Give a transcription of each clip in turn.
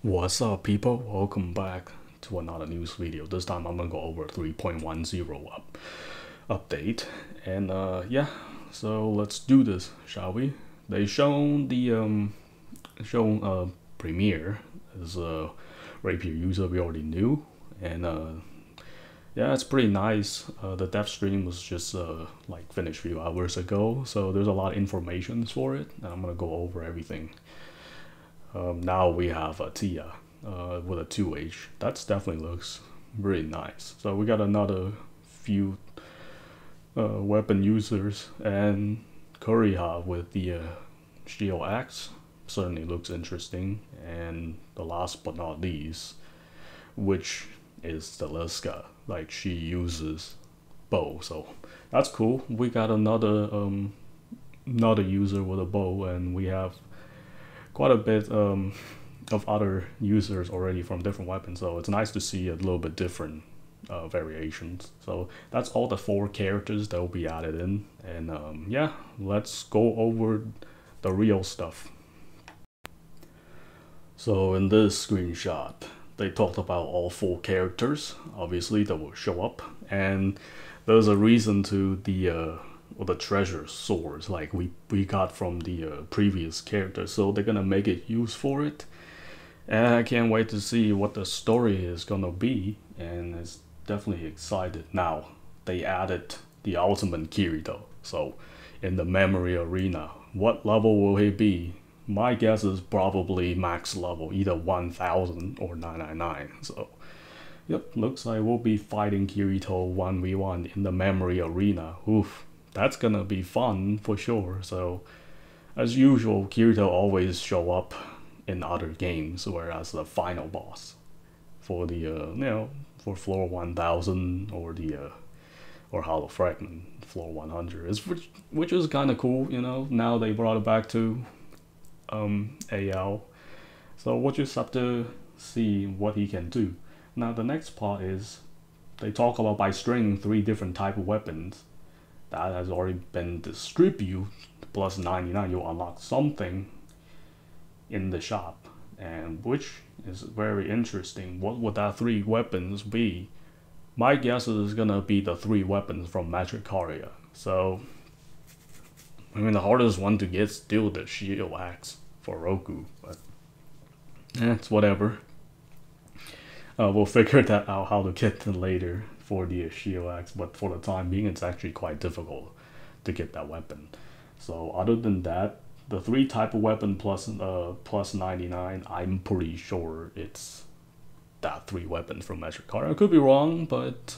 What's up, people? Welcome back to another news video. This time I'm gonna go over 3.10 update, and yeah, so let's do this, shall we? They shown the premiere as a rapier user we already knew, and yeah, it's pretty nice. The dev stream was just like finished a few hours ago, so there's a lot of information for it, and I'm gonna go over everything. Now we have a Tia with a 2H. That definitely looks really nice. So we got another few weapon users, and Kuriha with the Shield Axe certainly looks interesting. And the last but not least, which is the Liska, like she uses bow, so that's cool. We got another user with a bow, and we have quite a bit of other users already from different weapons, so it's nice to see a little bit different variations. So that's all the 4 characters that will be added in, and yeah, let's go over the real stuff. So in this screenshot, they talked about all 4 characters, obviously, that will show up, and there's a reason to the treasure swords like we got from the previous character, so they're gonna make it use for it, and I can't wait to see what the story is gonna be, and it's definitely excited. Now they added the ultimate Kirito, so in the memory arena, what level will he be? My guess is probably max level, either 1000 or 999. So yep, looks like we'll be fighting Kirito 1v1 in the memory arena. Oof, that's gonna be fun for sure. So as usual, Kirito always show up in other games, whereas the final boss for the for floor 1000 or the or Hollow Fragment floor 100 is which is kind of cool. Now they brought it back to AL, so we'll just have to see what he can do. Now the next part is they talk about by stringing 3 different type of weapons that has already been distributed plus 99, you unlock something in the shop, and which is very interesting. What would that 3 weapons be? My guess is gonna be the 3 weapons from Magicaria. So I mean, the hardest one to get still the Shield Axe for Roku, but it's whatever. We'll figure that out how to get them later for the Shield Axe, but for the time being, it's actually quite difficult to get that weapon. So other than that, the 3 type of weapon plus 99, I'm pretty sure it's that 3 weapons from Magicaria. I could be wrong, but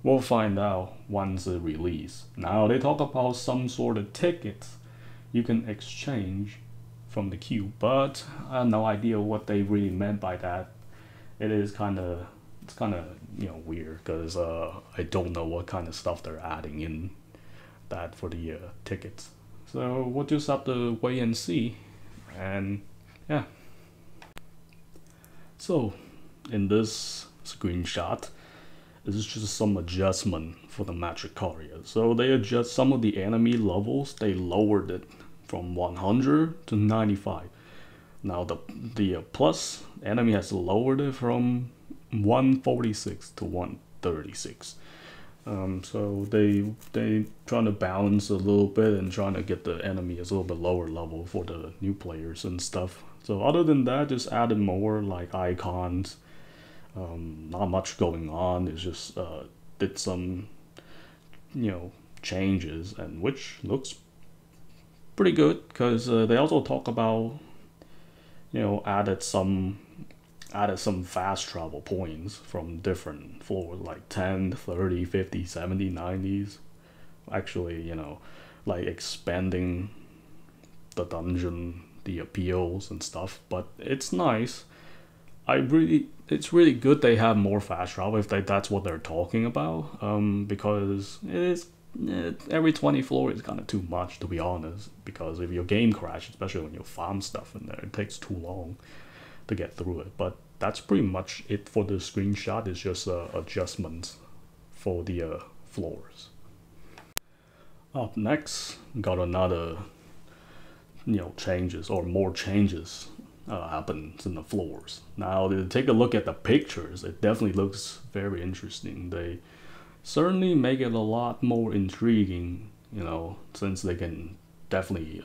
we'll find out once it release. Now they talk about some sort of tickets you can exchange from the queue, but I have no idea what they really meant by that. It's kind of weird, because I don't know what kind of stuff they're adding in that for the tickets. So we'll just have to wait and see, and yeah. So in this screenshot, this is just some adjustment for the Magicaria. So they adjust some of the enemy levels. They lowered it from 100 to 95. Now the plus enemy has lowered it from 146 to 136. So they trying to balance a little bit and trying to get the enemy as a little bit lower level for the new players and stuff. So other than that, just added more like icons. Not much going on. It's just did some changes, and which looks pretty good, because they also talk about added some fast travel points from different floors, like 10, 30, 50, 70, 90s. Actually, like expanding the dungeon, the appeals and stuff. But it's nice. It's really good they have more fast travel if that's what they're talking about. Because every 20 floor is kind of too much, to be honest. Because if your game crashes, especially when you farm stuff in there, it takes too long to get through it. But that's pretty much it for the screenshot. It's just adjustments for the floors. Up next, got another changes, or more changes happens in the floors. Now, to take a look at the pictures, it definitely looks very interesting. They certainly make it a lot more intriguing, you know, since they can definitely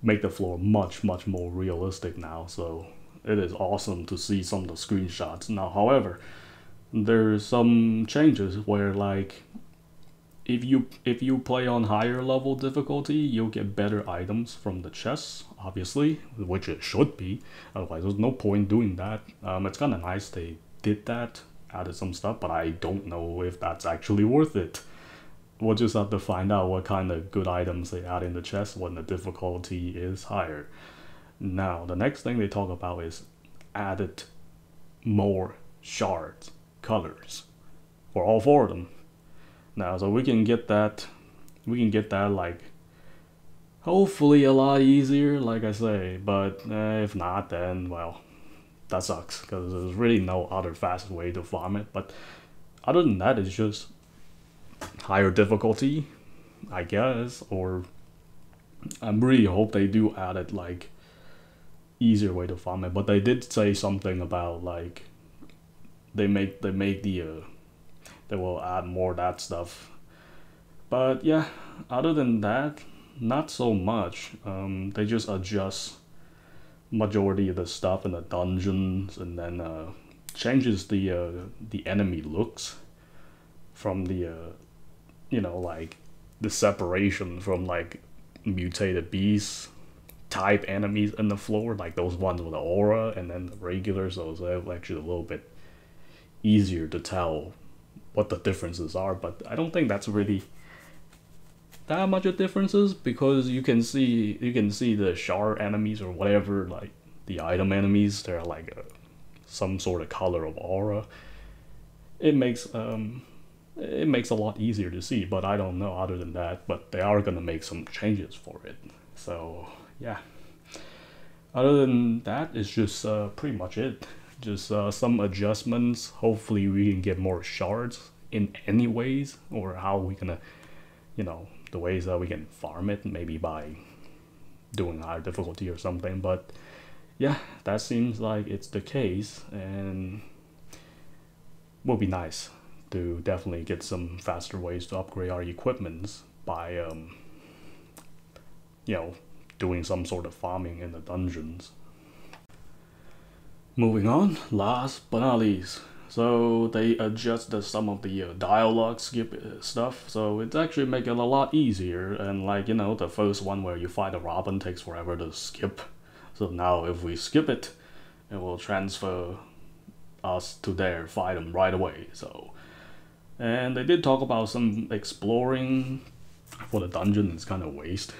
make the floor much more realistic now. So it is awesome to see some of the screenshots. Now, however, there's some changes where, like, if you play on higher level difficulty, you'll get better items from the chests, obviously, which it should be. Otherwise, there's no point doing that. It's kind of nice they did that, added some stuff, but I don't know if that's actually worth it. We'll just have to find out what kind of good items they add in the chest when the difficulty is higher. Now, the next thing they talk about is added more shards, colors, for all 4 of them. Now, so we can get that like hopefully a lot easier, like I say, but if not, then well, that sucks, because there's really no other fast way to farm it. But other than that, it's just higher difficulty, I guess, or I really hope they do add it like easier way to farm it. But they did say something about like they will add more of that stuff. But yeah, other than that, not so much. They just adjust majority of the stuff in the dungeons, and then changes the enemy looks from the you know, like the separation from like mutated beasts type enemies in the floor, like those ones with the aura, and then the regular, so it's actually a little bit easier to tell what the differences are. But I don't think that's really that much of differences, because you can see the shard enemies or whatever, like the item enemies, they're like some sort of color of aura. It makes a lot easier to see, but I don't know other than that. But they are gonna make some changes for it, so yeah. Other than that, it's just pretty much it. Just some adjustments. Hopefully we can get more shards in any ways, or how we gonna, you know, the ways that we can farm it, maybe by doing higher difficulty or something. But yeah, that seems like it's the case, and will be nice to definitely get some faster ways to upgrade our equipments by you know, doing some sort of farming in the dungeons. Moving on, last but not least, so they adjusted some of the dialogue skip stuff, so it's actually making it a lot easier. And like, you know, the first one where you fight a Robin takes forever to skip, so now if we skip it, it will transfer us to there, fight them right away. So, and they did talk about some exploring for the dungeon. It's kind of waste.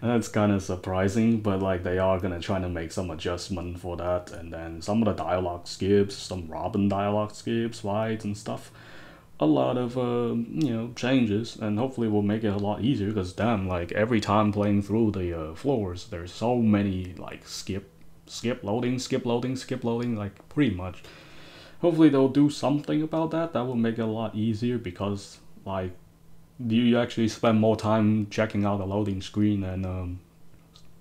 That's kind of surprising, but like they are gonna try to make some adjustment for that. And then some of the dialogue skips, some Robin dialogue skips, fights and stuff, a lot of you know, changes, and hopefully will make it a lot easier. Because damn, like every time playing through the floors, there's so many like skip loading, like pretty much. Hopefully they'll do something about that. That will make it a lot easier, because like you actually spend more time checking out the loading screen and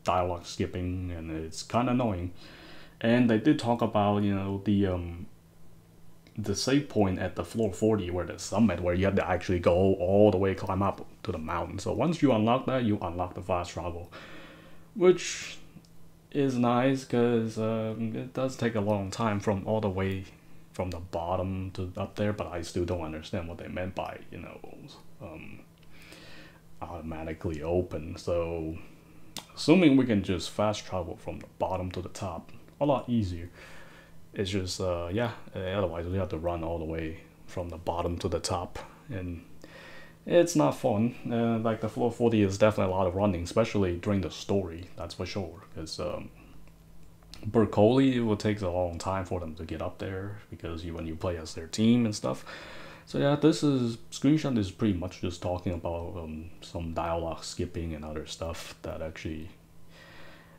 dialogue skipping, and it's kind of annoying. And they did talk about, you know, the save point at the floor 40, where the summit, where you have to actually go all the way, climb up to the mountain. So once you unlock that, you unlock the fast travel, which is nice, because it does take a long time from all the way from the bottom to up there. But I still don't understand what they meant by, you know, automatically open. So assuming we can just fast travel from the bottom to the top, a lot easier. It's just yeah, otherwise we have to run all the way from the bottom to the top, and it's not fun. Like the floor 40 is definitely a lot of running, especially during the story, that's for sure. Because Bercoli, it will take a long time for them to get up there, because when you play as their team and stuff. So yeah, this screenshot is pretty much just talking about some dialogue skipping and other stuff that actually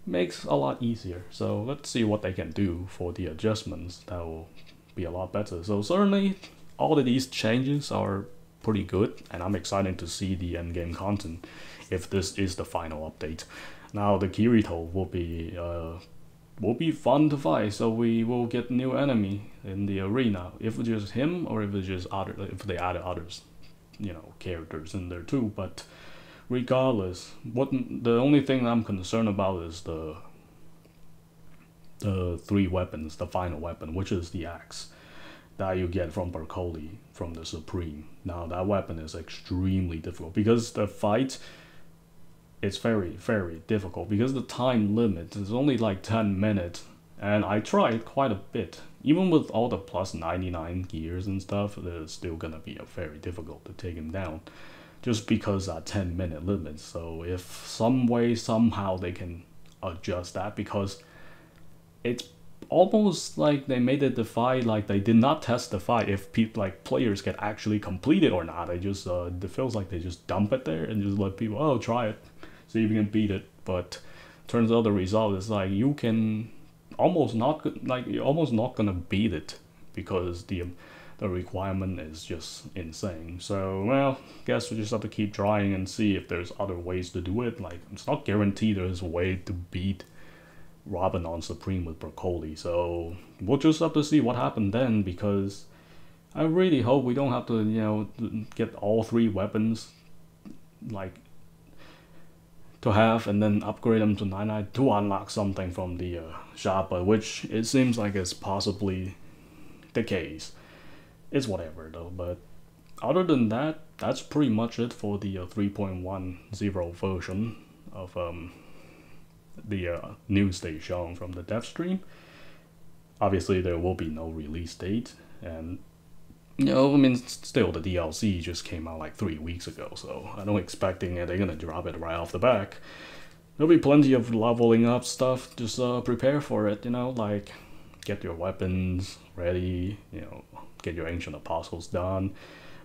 makes a lot easier. So let's see what they can do for the adjustments. That will be a lot better. So certainly all of these changes are pretty good, and I'm excited to see the endgame content if this is the final update. Now the Kirito will be fun to fight, so we will get new enemy in the arena. If it's just him or if it's just other, if they added others, characters in there too. But regardless, the only thing I'm concerned about is the three weapons, the final weapon, which is the axe that you get from Bercoli from the Supreme. Now that weapon is extremely difficult because the fight, it's very, very difficult because the time limit is only like 10 minutes, and I tried quite a bit. Even with all the plus 99 gears and stuff, it's still gonna be very difficult to take him down just because that 10-minute limit. So if some way, somehow they can adjust that, because it's almost like they made it the fight, like they did not test the fight if people, like players, can actually complete it or not. They just it feels like they just dump it there and just let people, oh, try it, see if you can beat it. But turns out the result is like you can almost not, like you're almost not gonna beat it because the requirement is just insane. So well, guess we just have to keep trying and see if there's other ways to do it. Like it's not guaranteed there's a way to beat Robin on Supreme with Bercoli, so we'll just have to see what happened then, because I really hope we don't have to, get all three weapons, like, to have and then upgrade them to 99 to unlock something from the shop, but which it seems like is possibly the case. It's whatever though, but other than that, that's pretty much it for the 3.10 version of the news they shown from the dev stream. Obviously there will be no release date, and I mean, still the DLC just came out like 3 weeks ago, so I don't expecting they're gonna drop it right off the back. There'll be plenty of leveling up stuff, just prepare for it, like get your weapons ready, get your ancient apostles done.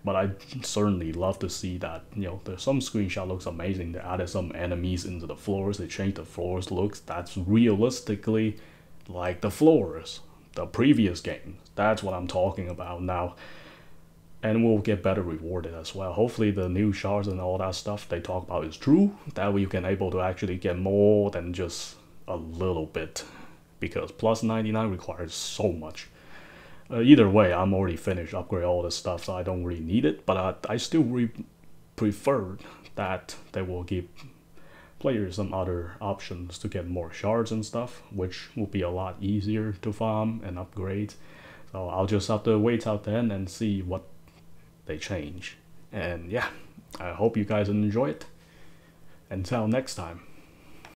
But I'd certainly love to see that, there's some screenshot looks amazing. They added some enemies into the floors, they changed the floors looks. That's realistically like the floors, the previous game. That's what I'm talking about now. And we'll get better rewarded as well. Hopefully the new shards and all that stuff they talk about is true. That way you can able to actually get more than just a little bit. Because plus 99 requires so much. Either way, I'm already finished upgrade all this stuff, so I don't really need it. But I still prefer that they will give players some other options to get more shards and stuff, which will be a lot easier to farm and upgrade. So I'll just have to wait out then and see what they change. And yeah, I hope you guys enjoy it. Until next time.